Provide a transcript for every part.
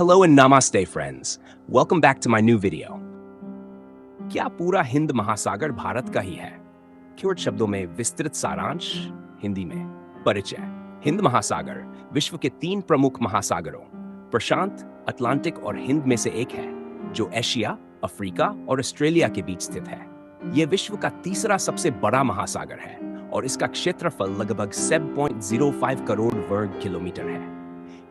Hello and namaste friends. Welcome back to my new video. क्या पूरा हिंद महासागर भारत का ही है? कुछ शब्दों में विस्तृत सारांश, हिंदी में परिचय। हिंद महासागर विश्व के 3 प्रमुख महासागरों प्रशांत, अटलांटिक और हिंद में से एक है, जो एशिया, अफ्रीका और ऑस्ट्रेलिया के बीच स्थित है। यह विश्व का तीसरा सबसे बड़ा महासागर है और इसका क्षेत्रफल लगभग 7.05 करोड़ वर्ग किलोमीटर है।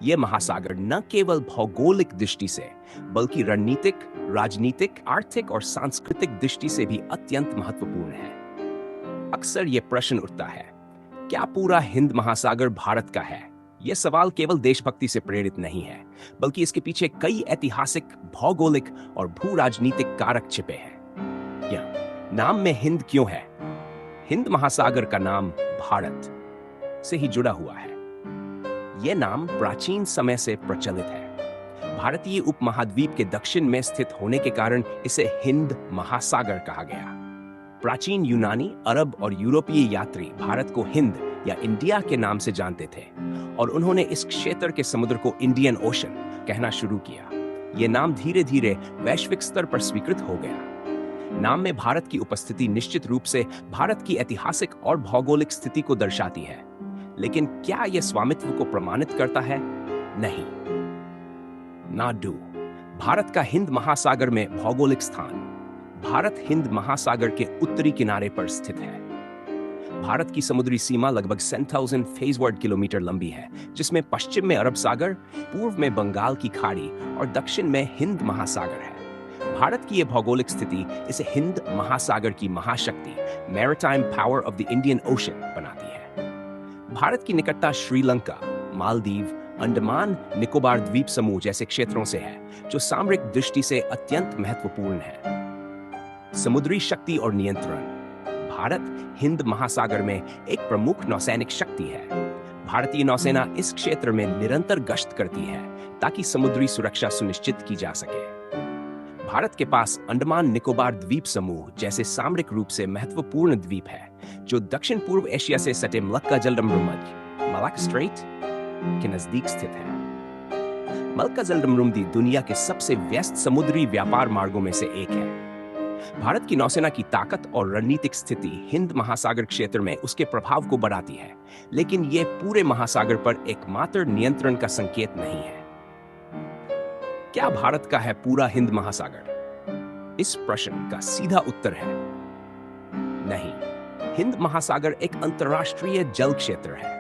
यह महासागर न केवल भौगोलिक दृष्टि से बल्कि रणनीतिक, राजनीतिक, आर्थिक और सांस्कृतिक दृष्टि से भी अत्यंत महत्वपूर्ण है। अक्सर यह प्रश्न उठता है, क्या पूरा हिंद महासागर भारत का है? यह सवाल केवल देशभक्ति से प्रेरित नहीं है, बल्कि इसके पीछे कई ऐतिहासिक, भौगोलिक और भू राजनीतिक कारक छिपे हैं। या नाम में हिंद क्यों है? हिंद महासागर का नाम भारत से ही जुड़ा हुआ है। यह नाम प्राचीन समय से प्रचलित है। भारतीय उपमहाद्वीप के दक्षिण में स्थित होने के कारण इसे हिंद महासागर कहा गया। प्राचीन यूनानी, अरब और यूरोपीय यात्री भारत को हिंद या इंडिया के नाम से जानते थे और उन्होंने इस क्षेत्र के समुद्र को इंडियन ओशन कहना शुरू किया। यह नाम धीरे धीरे वैश्विक स्तर पर स्वीकृत हो गया। नाम में भारत की उपस्थिति निश्चित रूप से भारत की ऐतिहासिक और भौगोलिक स्थिति को दर्शाती है, लेकिन क्या यह स्वामित्व को प्रमाणित करता है? नहीं। नाडू भारत का हिंद महासागर में भौगोलिक स्थान। भारत हिंद महासागर के उत्तरी किनारे पर स्थित है। भारत की समुद्री सीमा लगभग 10,000 फेजवर्ड किलोमीटर लंबी है, जिसमें पश्चिम में अरब सागर, पूर्व में बंगाल की खाड़ी और दक्षिण में हिंद महासागर है। भारत की यह भौगोलिक स्थिति इसे हिंद महासागर की महाशक्ति, maritime power of the Indian ocean बनाती है। भारत की निकटता श्रीलंका, मालदीव, अंडमान निकोबार द्वीप समूह जैसे क्षेत्रों से है, जो सामरिक दृष्टि से अत्यंत महत्वपूर्ण है। समुद्री शक्ति और नियंत्रण भारत हिंद महासागर में एक प्रमुख नौसैनिक शक्ति है। भारतीय नौसेना इस क्षेत्र में निरंतर गश्त करती है ताकि समुद्री सुरक्षा सुनिश्चित की जा सके। भारत के पास अंडमान निकोबार द्वीप समूह जैसे सामरिक रूप से महत्वपूर्ण द्वीप है, जो दक्षिण पूर्व एशिया से सटे मलक्का जलसंधि मलाक्का स्ट्रेट के नजदीक स्थित है। मलक्का जलसंधि दुनिया के सबसे व्यस्त समुद्री व्यापार मार्गों में से एक है। भारत की नौसेना की ताकत और रणनीतिक स्थिति हिंद महासागर क्षेत्र में उसके प्रभाव को बढ़ाती है, लेकिन यह पूरे महासागर पर एकमात्र नियंत्रण का संकेत नहीं है। क्या भारत का है पूरा हिंद महासागर? इस प्रश्न का सीधा उत्तर है नहीं। हिंद महासागर एक अंतर्राष्ट्रीय जल क्षेत्र है।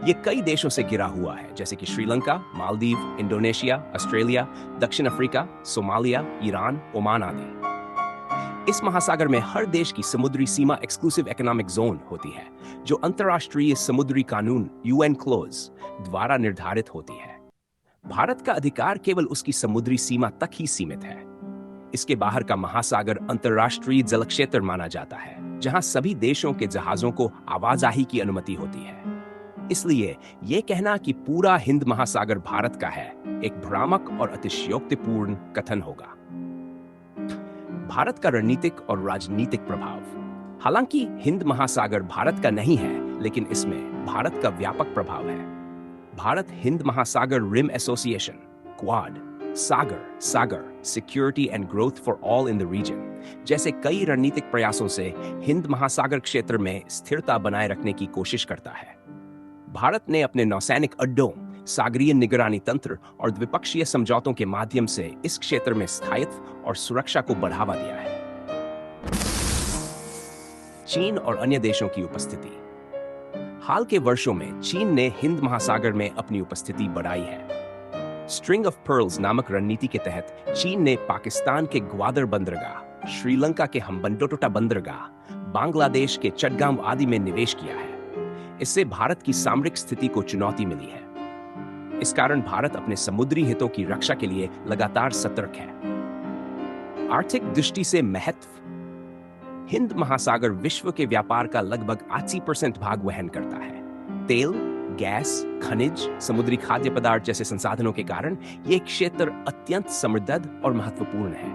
यह कई देशों से घिरा हुआ है, जैसे कि श्रीलंका, मालदीव, इंडोनेशिया, ऑस्ट्रेलिया, दक्षिण अफ्रीका, सोमालिया, ईरान, ओमान आदि। इस महासागर में हर देश की समुद्री सीमा एक्सक्लूसिव इकोनॉमिक जोन होती है, जो अंतर्राष्ट्रीय समुद्री कानून यूएन क्लोज द्वारा निर्धारित होती है। भारत का अधिकार केवल उसकी समुद्री सीमा तक ही सीमित है। इसके बाहर का महासागर अंतर्राष्ट्रीय जल क्षेत्र माना जाता है, जहां सभी देशों के जहाजों को आवाजाही की अनुमति होती है। इसलिए यह कहना कि पूरा हिंद महासागर भारत का है एक भ्रामक और अतिशयोक्तिपूर्ण कथन होगा। भारत का रणनीतिक और राजनीतिक प्रभाव। हालांकि हिंद महासागर भारत का नहीं है, लेकिन इसमें भारत का व्यापक प्रभाव है। भारत हिंद महासागर rim association Quad, SAGAR security and growth for all in the region जैसे कई रणनीतिक प्रयासों से हिंद महासागर क्षेत्र में स्थिरता बनाए रखने की कोशिश करता है। भारत ने अपने नौसैनिक अड्डों, सागरीय निगरानी तंत्र और द्विपक्षीय समझौतों के माध्यम से इस क्षेत्र में स्थायित्व और सुरक्षा को बढ़ावा दिया है। चीन और अन्य देशों की उपस्थिति। हाल के वर्षों में चीन ने हिंद महासागर में अपनी उपस्थिति बढ़ाई है। स्ट्रिंग ऑफ पर्ल्स नामक रणनीति के तहत चीन ने पाकिस्तान के ग्वादर बंदरगाह, श्रीलंका के हम्बनटोटा बंदरगाह, बांग्लादेश के चटगांव आदि में निवेश किया है। इससे भारत की सामरिक स्थिति को चुनौती मिली है। इस कारण भारत अपने समुद्री हितों की रक्षा के लिए लगातार सतर्क है। आर्थिक दृष्टि से महत्व। हिंद महासागर विश्व के व्यापार का लगभग 80% भाग वहन करता है। तेल, गैस, खनिज, समुद्री खाद्य पदार्थ जैसे संसाधनों के कारण यह क्षेत्र अत्यंत समृद्ध और महत्वपूर्ण है।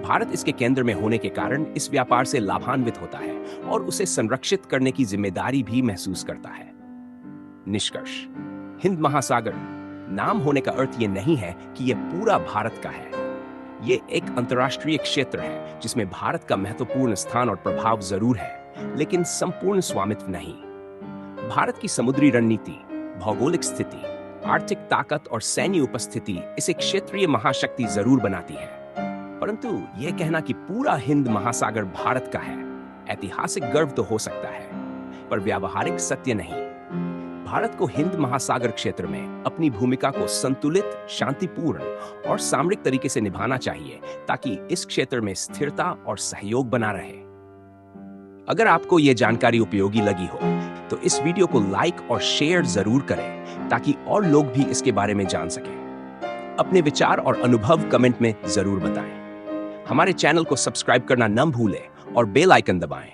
भारत इसके केंद्र में होने के कारण इस व्यापार से लाभान्वित होता है और उसे संरक्षित करने की जिम्मेदारी भी महसूस करता है। निष्कर्ष: हिंद महासागर नाम होने का अर्थ ये नहीं है कि यह पूरा भारत का है। ये एक अंतर्राष्ट्रीय क्षेत्र है जिसमें भारत का महत्वपूर्ण स्थान और प्रभाव जरूर है, लेकिन संपूर्ण स्वामित्व नहीं। भारत की समुद्री रणनीति, भौगोलिक स्थिति, आर्थिक ताकत और सैन्य उपस्थिति इसे क्षेत्रीय महाशक्ति जरूर बनाती है, परंतु यह कहना कि पूरा हिंद महासागर भारत का है ऐतिहासिक गर्व तो हो सकता है, पर व्यावहारिक सत्य नहीं। भारत को हिंद महासागर क्षेत्र में अपनी भूमिका को संतुलित, शांतिपूर्ण और सामरिक तरीके से निभाना चाहिए ताकि इस क्षेत्र में स्थिरता और सहयोग बना रहे। अगर आपको यह जानकारी उपयोगी लगी हो तो इस वीडियो को लाइक और शेयर जरूर करें ताकि और लोग भी इसके बारे में जान सकें। अपने विचार और अनुभव कमेंट में जरूर बताएं। हमारे चैनल को सब्सक्राइब करना न भूलें और बेल आइकन दबाएं